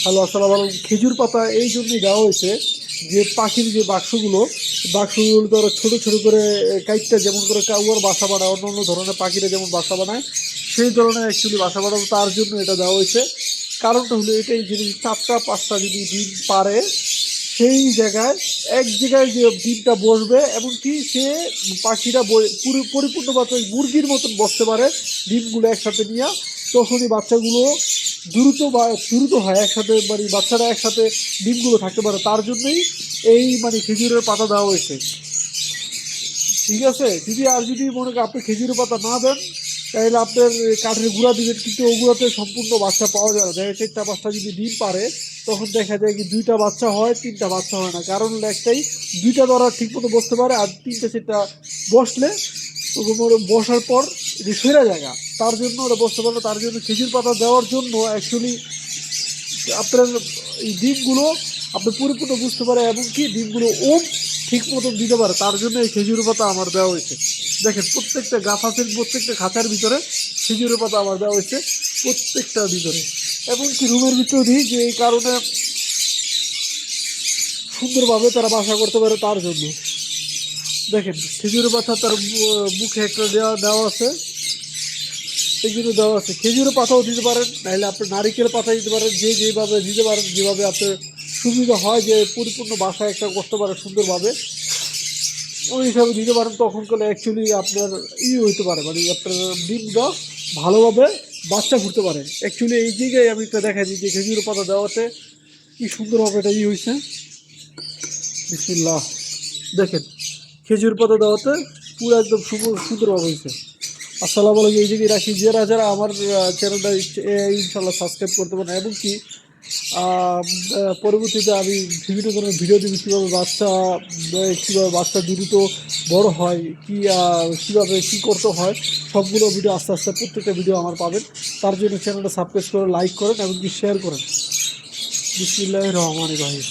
Hello, আসসালামু আলাইকুম। খেজুর পাতা এই জন্যই দেওয়া হয়েছে যে পাখির যে বাক্সগুলো তো ওরা ছোটো ছোটো করে কাইটটা যেমন করে কাউয়ার বাসা বানায়, অন্য অন্য ধরনের পাখিরা যেমন বাসা বানায় সেই ধরনের অ্যাকচুয়ালি বাসা বানানো, তার জন্য এটা দেওয়া হয়েছে। কারণটা হলো এটাই যে যদি 4টা 5টা যদি ডিম পারে সেই জায়গায় এক জায়গায় যে ডিমটা বসবে, এমনকি সে পাখিরা পরিপূর্ণভাবে মুরগির মতন বসতে পারে ডিমগুলো একসাথে নিয়ে। তখনই বাচ্চাগুলো দ্রুত হয় একসাথে, মানে বাচ্চারা একসাথে ডিমগুলো থাকতে পারে, তার জন্যই এই মানে খেজুরের পাতা দেওয়া হয়েছে। ঠিক আছে, যদি মনে করেন আপনি খেজুরের পাতা না দেন তাহলে আপনার কাঠের গুঁড়া দিবেন, কিন্তু ওগুলোতে সম্পূর্ণ বাচ্চা পাওয়া যায় না। দেখা 4টা 5টা যদি ডিম পারে তখন দেখা যায় কি 2টা বাচ্চা হয়, 3টা বাচ্চা হয় না। কারণ হলো একটাই, 2টা ধরা ঠিক মতো বসতে পারে, আর 3টা 4টা বসলে বসার পর যে সেরা জায়গা, তার জন্য ওরা বসতে পারে না। তার জন্য খেজুর পাতা দেওয়ার জন্য অ্যাকচুয়ালি আপনার এই ডিমগুলো আপনি পরিপূর্ণ বুঝতে পারে, এবং কি ডিমগুলো ঠিক মতন দিতে পারে, তার জন্য এই খেজুরের পাতা আমার দেওয়া হয়েছে। দেখেন প্রত্যেকটা গাছাছের প্রত্যেকটা খাঁচার ভিতরে খেজুরের পাতা আমার দেওয়া হয়েছে, প্রত্যেকটার ভিতরে। এবং কি রুমের ভিতরে দিই যে এই কারণে সুন্দরভাবে তারা বাসা করতে পারে, তার জন্য। দেখেন খেজুরের পাতা তার মুখে একটা দেওয়া দেওয়া আছে, এগুলো দেওয়া আছে। খেজুরের পাতাও দিতে পারেন, নাহলে আপনি নারিকেল পাতা দিতে পারেন, যেভাবে দিতে পারেন, যেভাবে আপনার সুবিধা হয়, যে পরিপূর্ণ বাসা একটা করতে পারে সুন্দরভাবে, ওই হিসাবে দিতে পারেন। তখন করলে অ্যাকচুয়ালি আপনার হইতে পারে, মানে আপনার ডিমটা ভালোভাবে বাচ্চা ফুটতে পারে। অ্যাকচুয়ালি এই জায়গায় আমি একটা দেখা দিই যে খেজুরের পাতা দেওয়াতে কি সুন্দরভাবে এটা হয়েছে। বিসমিল্লাহ, দেখেন খেজুর পাতা দেওয়াতে পুরো একদম সুন্দরভাবে হয়েছে। আসসালামু আলাইকুম। এই জায়গায় রাখি, যারা যারা আমার চ্যানেলটা ইনশাল্লাহ সাবস্ক্রাইব করতে পারেন, এবং কি পরবর্তীতে আমি বিভিন্ন ধরনের ভিডিও দিই কীভাবে বাচ্চা দ্রুত বড় হয়, কীভাবে কী করতে হয়, সবগুলো ভিডিও আস্তে আস্তে প্রত্যেকটা ভিডিও আমার পাবেন। তার জন্য চ্যানেলটা সাবস্ক্রাইব করে লাইক করেন এবং কি শেয়ার করেন। বিসমিল্লাহির রহমানির রহিম।